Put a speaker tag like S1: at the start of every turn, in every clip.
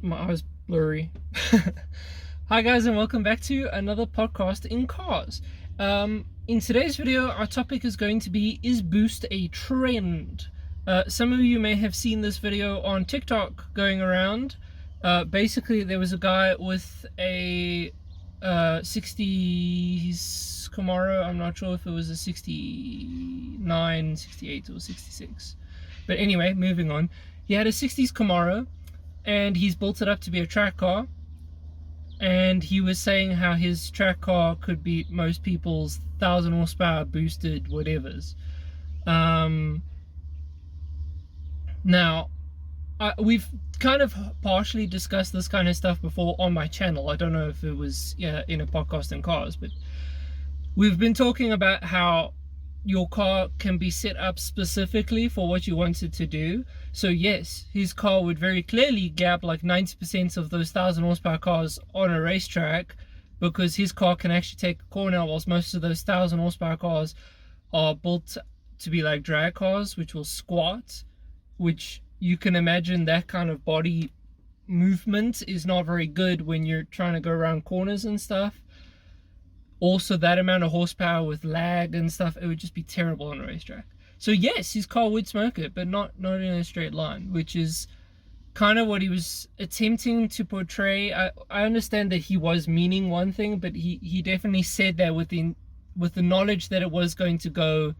S1: My eyes blurry. Hi guys, and welcome back to another podcast in cars. In today's video, our topic is going to be, is Boost a trend? Some of you may have seen this video on TikTok going around. Basically, there was a guy with a 60s Camaro. I'm not sure if it was a 69, 68 or 66. But anyway, moving on. He had a 60s Camaro, and he's built it up to be a track car, and he was saying how his track car could beat most people's 1000 horsepower boosted whatevers. Now, we've kind of partially discussed this kind of stuff before on my channel. I don't know if it was in a podcast in cars, but we've been talking about how your car can be set up specifically for what you want it to do. So yes, his car would very clearly gap like 90% of those 1000 horsepower cars on a racetrack, because his car can actually take a corner, whilst most of those 1000 horsepower cars are built to be like drag cars, which will squat, which you can imagine that kind of body movement is not very good when you're trying to go around corners and stuff. Also, that amount of horsepower with lag and stuff, it would just be terrible on a racetrack. So yes, his car would smoke it, but not in a straight line, which is kind of what he was attempting to portray. I understand that he was meaning one thing, but he definitely said that with the knowledge that it was going to go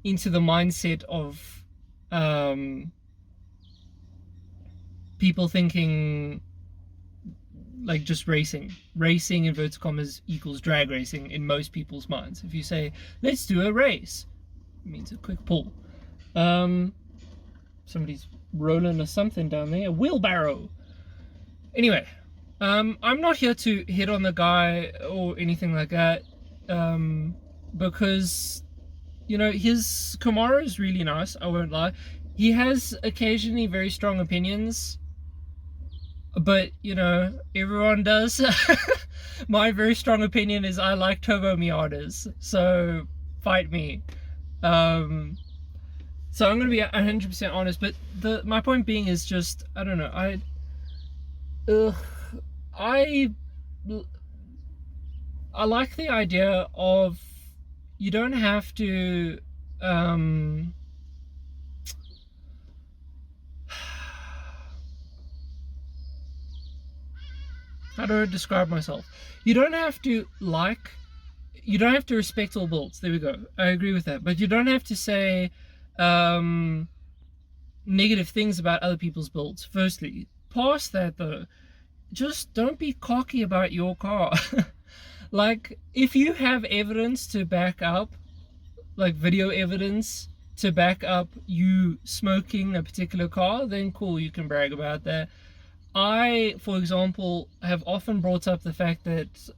S1: into the mindset of people thinking like just racing inverted commas equals drag racing in most people's minds. If you say, let's do a race, it means a quick pull. Somebody's rolling or something down there, a wheelbarrow. Anyway, I'm not here to hit on the guy or anything like that, because, you know, his Camaro is really nice, I won't lie. He has occasionally very strong opinions, but you know, everyone does. My very strong opinion is I like turbo Miatas, so fight me. So I'm gonna be 100% honest, but my point being is just, I don't know, I like the idea of, you don't have to how do I describe myself? You don't have to respect all builds. There we go. I agree with that. But you don't have to say negative things about other people's builds. Firstly, past that though, just don't be cocky about your car. Like, if you have evidence to back up, like video evidence to back up you smoking a particular car, then cool, you can brag about that. I, for example, have often brought up the fact that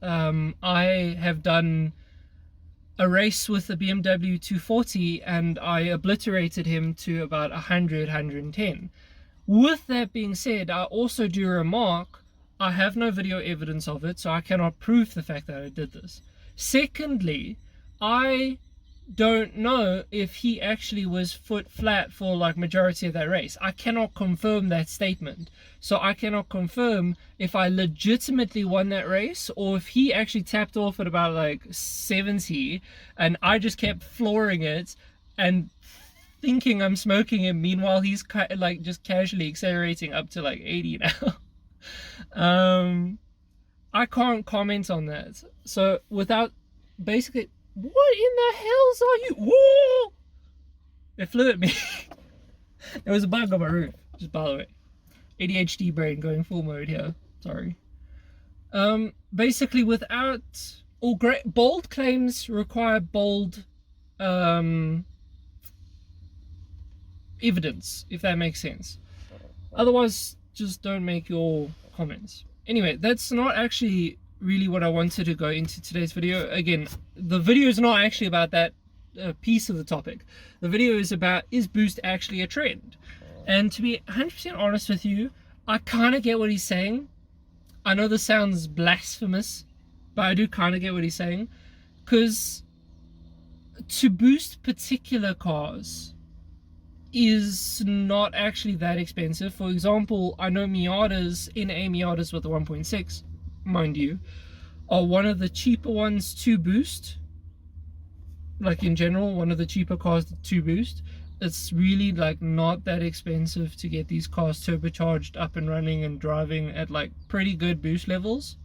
S1: I have done a race with the BMW 240 and I obliterated him to about 100, 110. With that being said, I also do remark, I have no video evidence of it, so I cannot prove the fact that I did this. Secondly, I don't know if he actually was foot flat for like majority of that race. I cannot confirm that statement, so I cannot confirm if I legitimately won that race or if he actually tapped off at about like 70 and I just kept flooring it and thinking I'm smoking him, meanwhile he's like just casually accelerating up to like 80 now. I can't comment on that, so without basically, what in the hells are you? Whoa! It flew at me. There was a bug on my roof, just by the way. ADHD brain going full mode here. Sorry. Basically, bold claims require bold evidence, if that makes sense. Otherwise, just don't make your comments. Anyway, that's not actually really what I wanted to go into today's video. Again, the video is not actually about that piece of the topic. The video is about, is Boost actually a trend? And to be 100% honest with you, I kind of get what he's saying. I know this sounds blasphemous, but I do kind of get what he's saying, because to boost particular cars is not actually that expensive. For example, I know Miatas, NA Miatas with the 1.6, mind you, are one of the cheaper ones to boost. Like in general, one of the cheaper cars to boost. It's really like not that expensive to get these cars turbocharged, up and running and driving at like pretty good boost levels.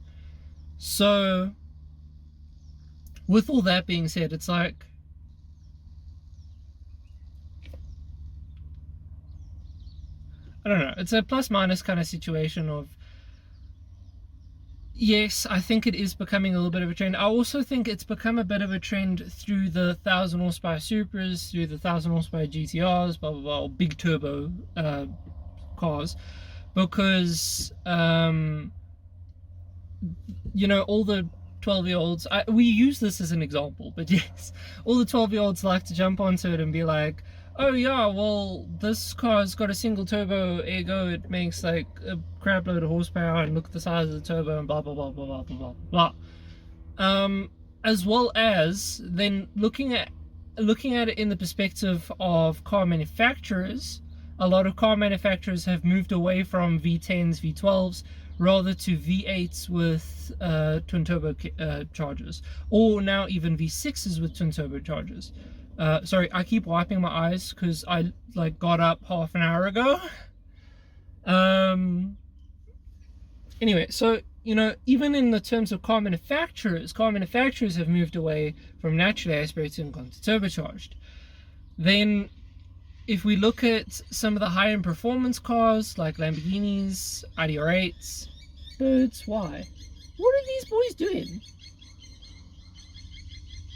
S1: So with all that being said, it's like, I don't know, it's a plus minus kind of situation of, yes, I think it is becoming a little bit of a trend. I also think it's become a bit of a trend through the 1000 horsepower Supras, through the 1000 horsepower GTRs, blah blah blah, or big turbo cars, because you know, all the 12-year-olds, we use this as an example, but yes, all the 12-year-olds like to jump onto it and be like, oh yeah, well, this car's got a single turbo, ergo it makes like a crap load of horsepower, and look at the size of the turbo, and blah blah blah blah blah blah blah blah. As well as then looking at it in the perspective of car manufacturers. A lot of car manufacturers have moved away from V10s, V12s, rather to V8s with twin turbo chargers, or now even V6s with twin turbo chargers. Sorry, I keep wiping my eyes because I like got up half an hour ago. Anyway, so you know, even in the terms of car manufacturers have moved away from naturally aspirated and gone to turbocharged. Then if we look at some of the high-end performance cars like Lamborghinis, ID.R8s, birds, why? What are these boys doing?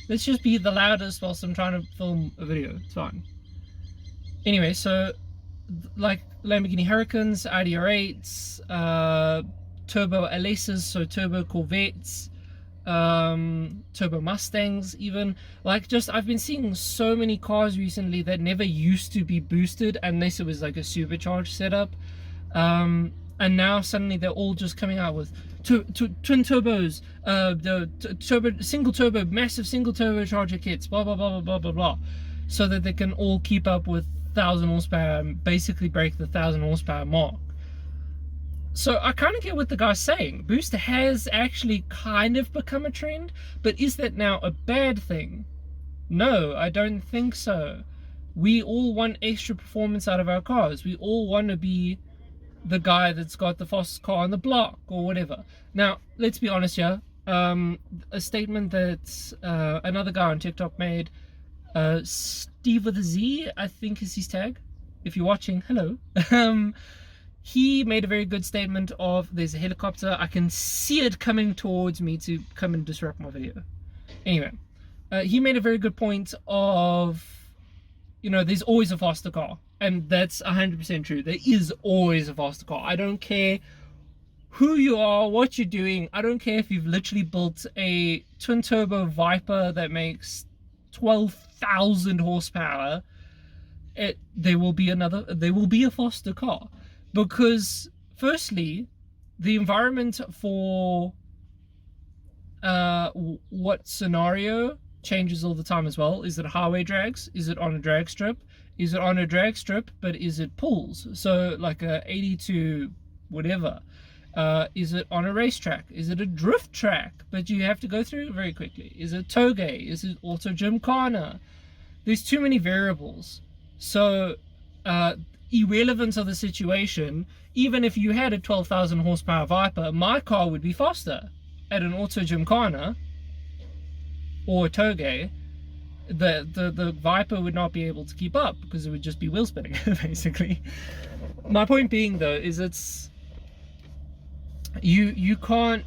S1: Let's just be the loudest whilst I'm trying to film a video. It's fine. Anyway, so like Lamborghini Huracans, ID.R8s, Turbo LSs, so Turbo Corvettes, Turbo Mustangs even. Like, just I've been seeing so many cars recently that never used to be boosted unless it was like a supercharged setup. And now suddenly they're all just coming out with twin turbos, the turbo, single turbo, massive single turbocharger kits, blah blah blah blah blah blah, so that they can all keep up with 1000 horsepower and basically break the 1000 horsepower mark. So I kind of get what the guy's saying. Boost has actually kind of become a trend, but is that now a bad thing? No, I don't think so. We all want extra performance out of our cars. We all want to be the guy that's got the fastest car on the block or whatever. Now, let's be honest here. A statement that another guy on TikTok made, Steve with a Z, I think is his tag. If you're watching, hello. He made a very good statement of, there's a helicopter, I can see it coming towards me to come and disrupt my video. Anyway, he made a very good point of, you know, there's always a faster car. And that's 100% true. There is always a faster car. I don't care who you are, what you're doing. I don't care if you've literally built a twin turbo Viper that makes 12,000 horsepower. There will be a faster car. Because firstly, the environment for what scenario changes all the time as well. Is it highway drags? Is it on a drag strip? Is it on a drag strip, but is it pulls? So like a 82 whatever. Is it on a racetrack? Is it a drift track, but you have to go through it very quickly? Is it toge? Is it auto gymkhana? There's too many variables. So irrelevant of the situation, even if you had a 12,000 horsepower Viper, my car would be faster at an auto gymkhana or a toge. The Viper would not be able to keep up because it would just be wheel spinning basically. My point being though is it's you can't,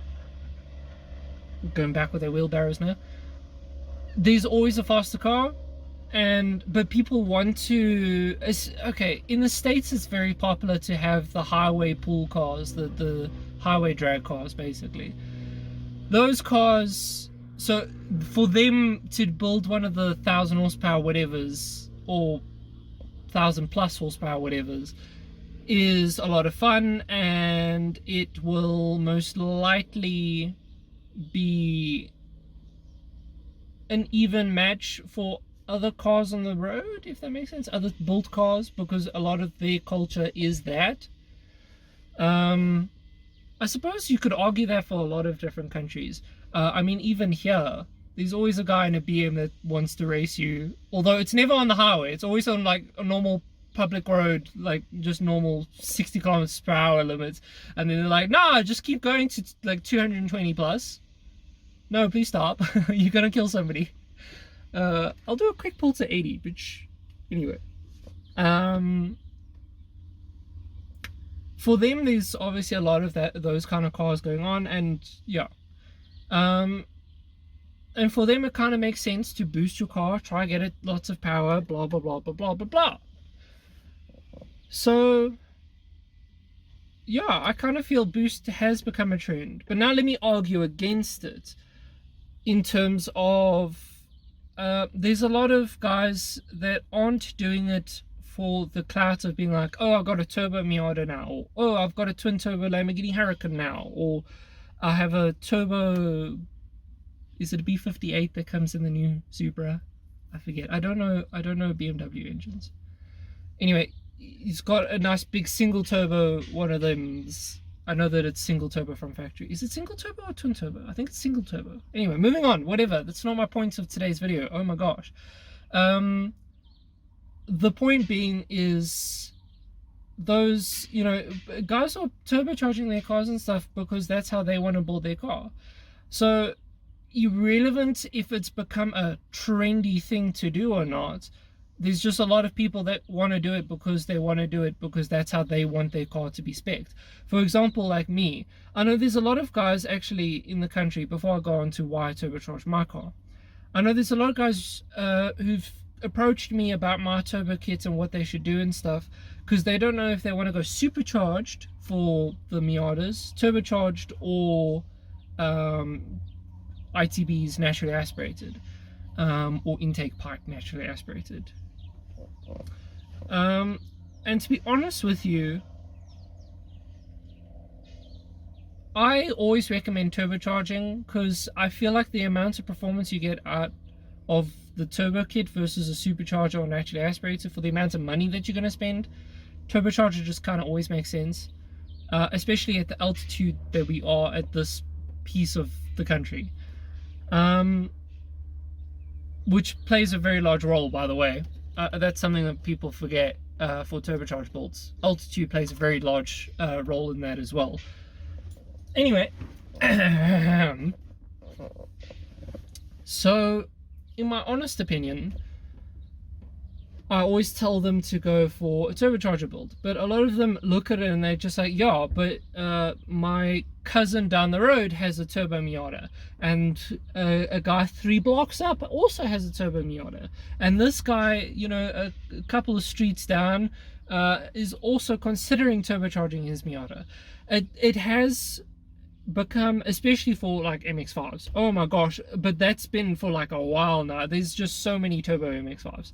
S1: going back with their wheelbarrows now, there's always a faster car. But people want to, okay, in the States it's very popular to have the highway pull cars, the highway drag cars basically. Those cars, so for them to build one of the 1000 horsepower whatevers, or 1000 plus horsepower whatevers, is a lot of fun, and it will most likely be an even match for other cars on the road, if that makes sense, other built cars, because a lot of their culture is that. I suppose you could argue that for a lot of different countries. I mean, even here, there's always a guy in a BM that wants to race you, although it's never on the highway. It's always on like a normal public road, like just normal 60 kilometers per hour limits, and then they're like, nah, just keep going to like 220 plus. No, please stop. You're gonna kill somebody. I'll do a quick pull to 80, which anyway. For them, there's obviously a lot of those kind of cars going on, and yeah. And for them, it kind of makes sense to boost your car, try get it lots of power, blah blah blah blah blah blah blah. So yeah, I kind of feel boost has become a trend. But now let me argue against it in terms of there's a lot of guys that aren't doing it for the clout of being like, oh, I've got a turbo Miata now, or oh, I've got a twin turbo Lamborghini Huracan now, or I have a turbo, is it a B58 that comes in the new Supra? I forget. I don't know BMW engines. Anyway, he's got a nice big single turbo, one of them. I know that it's single turbo from factory. Is it single turbo or twin turbo? I think it's single turbo. Anyway, moving on, whatever. That's not my point of today's video. Oh my gosh. The point being is those, you know, guys are turbocharging their cars and stuff because that's how they want to build their car. So irrelevant if it's become a trendy thing to do or not, there's just a lot of people that want to do it because they want to do it because that's how they want their car to be spec'd. For example, like me, I know there's a lot of guys actually in the country, before I go on to why I turbocharge my car, I know there's a lot of guys who've approached me about my turbo kits and what they should do and stuff, because they don't know if they want to go supercharged for the Miatas, turbocharged, or ITBs naturally aspirated, or intake pipe naturally aspirated. And to be honest with you, I always recommend turbocharging because I feel like the amount of performance you get out of the turbo kit versus a supercharger or naturally aspirated, for the amount of money that you're going to spend, turbocharger just kind of always makes sense, especially at the altitude that we are at this piece of the country, which plays a very large role, by the way. That's something that people forget for turbocharged builds. Altitude plays a very large role in that as well. Anyway, so in my honest opinion, I always tell them to go for a turbocharger build, but a lot of them look at it and they're just like, yeah, but my cousin down the road has a turbo Miata, and a guy 3 blocks up also has a turbo Miata, and this guy, you know, a couple of streets down is also considering turbocharging his Miata. It has become, especially for like MX-5s, oh my gosh, but that's been for like a while now. There's just so many turbo MX-5s,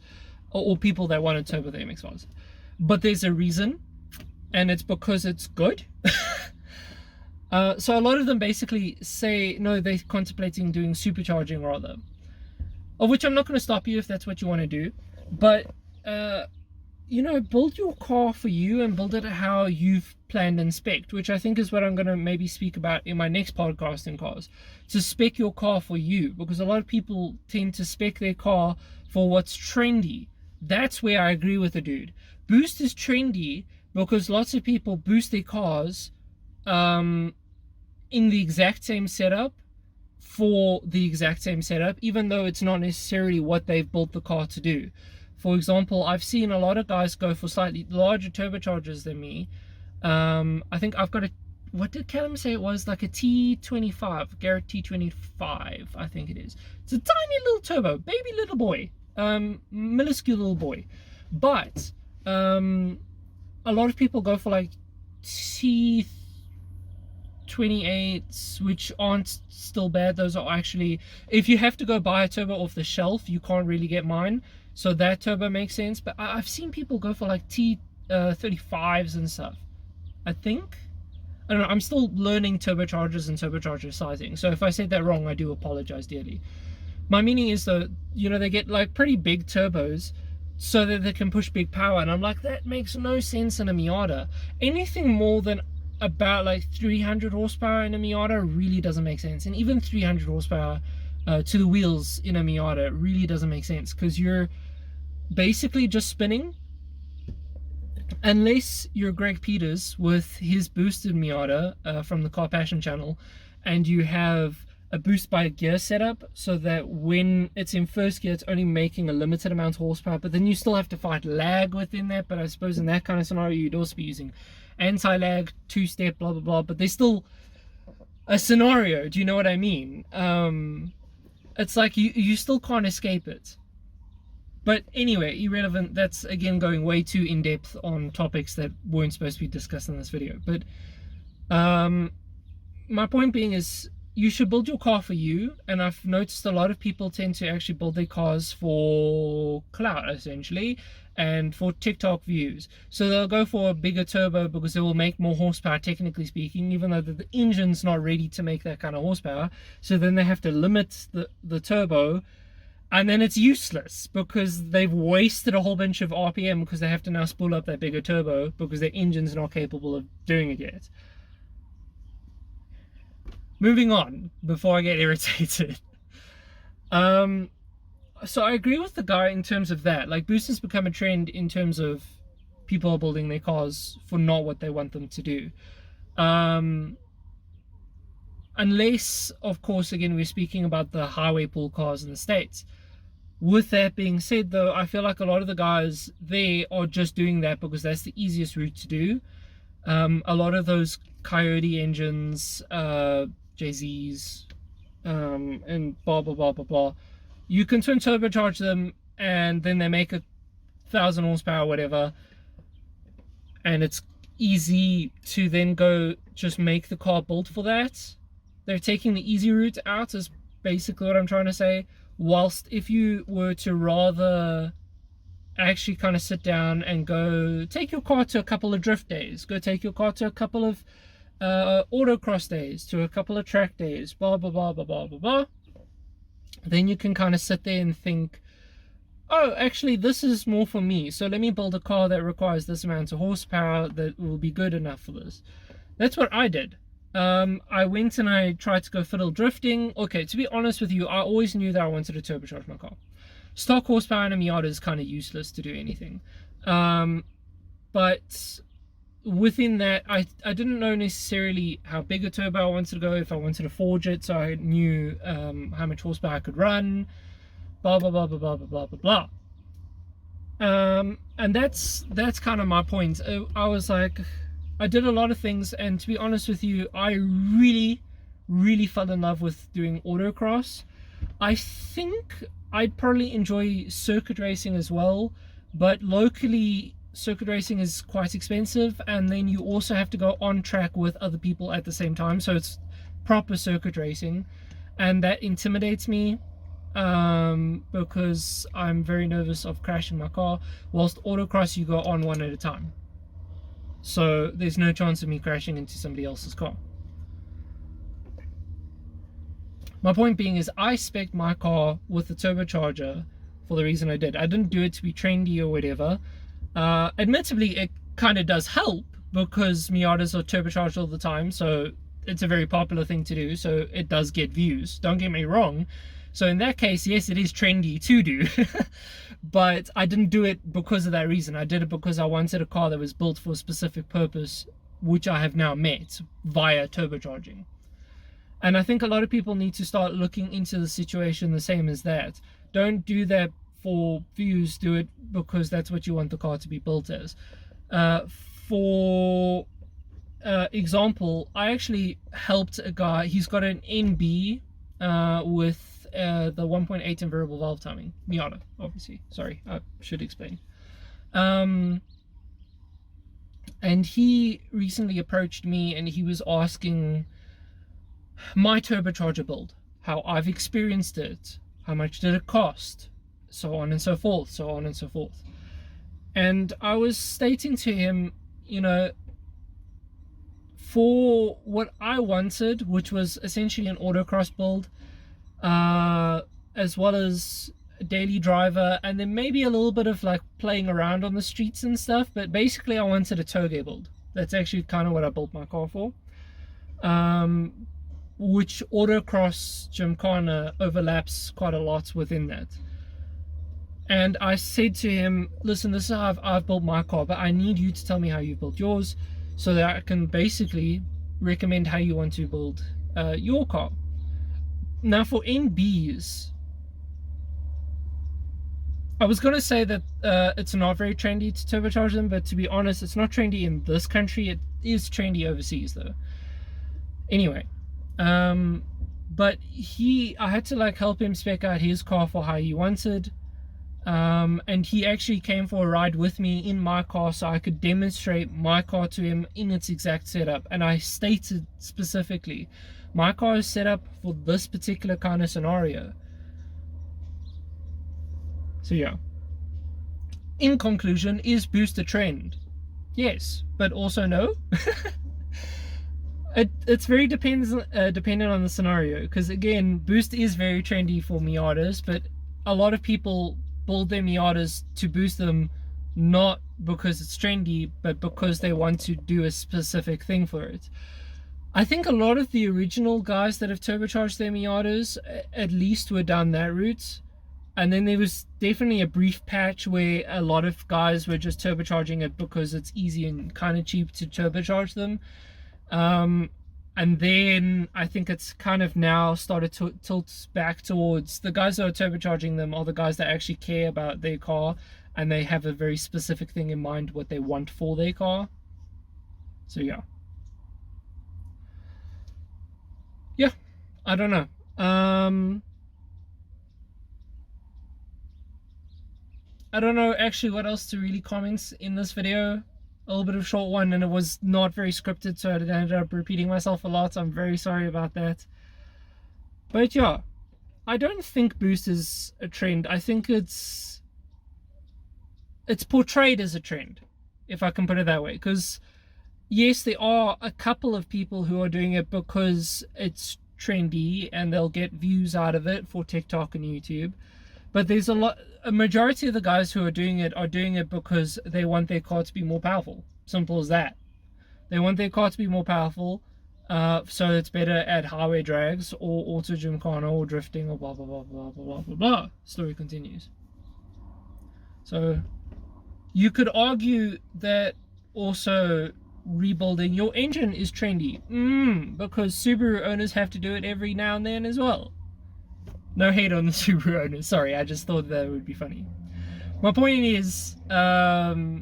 S1: or people that want to turbo the MX-5s, but there's a reason, and it's because it's good. So a lot of them basically say no, they're contemplating doing supercharging rather, of which I'm not going to stop you if that's what you want to do, but you know, build your car for you and build it how you've planned and spec'd, which I think is what I'm going to maybe speak about in my next podcast in cars. To spec your car for you, because a lot of people tend to spec their car for what's trendy. That's where I agree with the dude. Boost is trendy because lots of people boost their cars in the exact same setup for the exact same setup, even though it's not necessarily what they've built the car to do. For example, I've seen a lot of guys go for slightly larger turbochargers than me. I think I've got a, what did Callum say it was, like a T25, Garrett T25, I think it is. It's a tiny little turbo, baby little boy, minuscule little boy. But a lot of people go for like T28s, which aren't still bad. Those are actually, if you have to go buy a turbo off the shelf, you can't really get mine. So that turbo makes sense. But I've seen people go for like T35s and stuff. I think, I don't know, I'm still learning turbochargers and turbocharger sizing. So if I said that wrong, I do apologize dearly. My meaning is though, they get like pretty big turbos so that they can push big power, and I'm like, that makes no sense in a Miata. Anything more than about like 300 horsepower in a Miata really doesn't make sense, and even 300 horsepower to the wheels in a Miata really doesn't make sense, because you're basically just spinning, unless you're Greg Peters with his boosted Miata from the Car Passion channel, and you have a boost by gear setup so that when it's in first gear it's only making a limited amount of horsepower, but then you still have to fight lag within that. But I suppose in that kind of scenario you'd also be using anti-lag, two-step, blah blah blah, but there's still a scenario. Do you know what I mean? It's like you still can't escape it. But anyway, irrelevant. That's again going way too in depth on topics that weren't supposed to be discussed in this video. But my point being is, you should build your car for you, and I've noticed a lot of people tend to actually build their cars for clout, essentially, and for TikTok views. So they'll go for a bigger turbo because it will make more horsepower, technically speaking, even though the engine's not ready to make that kind of horsepower. So then they have to limit the turbo, and then it's useless because they've wasted a whole bunch of RPM because they have to now spool up that bigger turbo because their engine's not capable of doing it yet. Moving on, before I get irritated. So I agree with the guy in terms of that. Like, boosters become a trend in terms of people are building their cars for not what they want them to do. Unless, of course, again, we're speaking about the highway pool cars in the States. With that being said, though, I feel like a lot of the guys there are just doing that because that's the easiest route to do. A lot of those Coyote engines, JZs, and blah blah blah blah blah, you can twin turbocharge them and then they make 1,000 horsepower, whatever, and it's easy to then go just make the car built for that. They're taking the easy route out, is basically what I'm trying to say. Whilst if you were to rather actually kind of sit down and go take your car to a couple of drift days, go take your car to a couple of autocross days, to a couple of track days, blah blah blah blah blah blah blah, then you can kind of sit there and think, oh, actually this is more for me, so let me build a car that requires this amount of horsepower that will be good enough for this. That's what I did. I went and I tried to go fiddle drifting. Okay, to be honest with you, I always knew that I wanted to turbocharge my car. Stock horsepower in a Miata is kind of useless to do anything. But within that, I didn't know necessarily how big a turbo I wanted to go, if I wanted to forge it, so I knew how much horsepower I could run, blah blah blah blah blah blah blah blah. And that's kind of my point. I was like, I did a lot of things, and to be honest with you, I really fell in love with doing autocross. I think I'd probably enjoy circuit racing as well, but locally circuit racing is quite expensive, and then you also have to go on track with other people at the same time, so it's proper circuit racing, and that intimidates me because I'm very nervous of crashing my car. Whilst autocross, you go on one at a time, so there's no chance of me crashing into somebody else's car. My point being is, I spec'd my car with the turbocharger for the reason I did. I didn't do it to be trendy or whatever. Admittedly, it kind of does help because Miatas are turbocharged all the time, so it's a very popular thing to do, so it does get views, don't get me wrong. So in that case, yes, it is trendy to do. But I didn't do it because of that reason. I did it because I wanted a car that was built for a specific purpose, which I have now met via turbocharging. And I think a lot of people need to start looking into the situation the same as that. Don't do that for views, do it because that's what you want the car to be built as. For example, I actually helped a guy. He's got an NB with the 1.8 in variable valve timing. Miata, obviously. Sorry, I should explain. And he recently approached me and he was asking my turbocharger build, how I've experienced it, how much did it cost, so on and so forth, so on and so forth. And I was stating to him, you know, for what I wanted, which was essentially an autocross build, as well as a daily driver, and then maybe a little bit of like playing around on the streets and stuff. But basically I wanted a toge build. That's actually kind of what I built my car for. Which Autocross Gymkhana overlaps quite a lot within that. And I said to him, listen, this is how I've built my car, but I need you to tell me how you built yours so that I can basically recommend how you want to build your car. Now for NBs, I was going to say that it's not very trendy to turbocharge them, but to be honest, it's not trendy in this country. It is trendy overseas though. Anyway, but I had to like help him spec out his car for how he wanted. And he actually came for a ride with me in my car so I could demonstrate my car to him in its exact setup. And I stated specifically, my car is set up for this particular kind of scenario. So yeah, in conclusion, is boost a trend? Yes, but also no. It's very dependent on the scenario, because again, boost is very trendy for Miatas, but a lot of people build their Miatas to boost them not because it's trendy, but because they want to do a specific thing for it. I think a lot of the original guys that have turbocharged their Miatas at least were down that route. And then there was definitely a brief patch where a lot of guys were just turbocharging it because it's easy and kind of cheap to turbocharge them. And then I think it's kind of now started to tilt back towards the guys that are turbocharging them are the guys that actually care about their car and they have a very specific thing in mind what they want for their car. So yeah. Yeah, I don't know. I don't know actually what else to really comment in this video. A little bit of a short one, and it was not very scripted, so I ended up repeating myself a lot. I'm very sorry about that. But yeah, I don't think boost is a trend. I think it's portrayed as a trend, if I can put it that way. Because yes, there are a couple of people who are doing it because it's trendy and they'll get views out of it for TikTok and YouTube. But there's a majority of the guys who are doing it because they want their car to be more powerful. Simple as that. They want their car to be more powerful, so it's better at highway drags or auto gymkhana or drifting or blah blah blah blah blah blah blah. Story continues. So you could argue that also rebuilding your engine is trendy, because Subaru owners have to do it every now and then as well. No hate on the Subaru owners, sorry, I just thought that would be funny. My point is, no,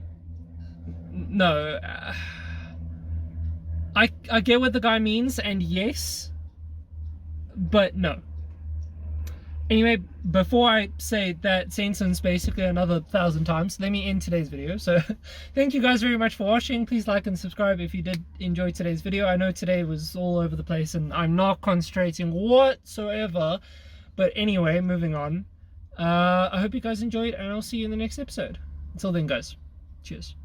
S1: I get what the guy means, and yes, but no. Anyway, before I say that sentence basically another 1,000 times, let me end today's video. So thank you guys very much for watching. Please like and subscribe if you did enjoy today's video. I know today was all over the place and I'm not concentrating whatsoever. But anyway, moving on. I hope you guys enjoyed, and I'll see you in the next episode. Until then, guys, cheers.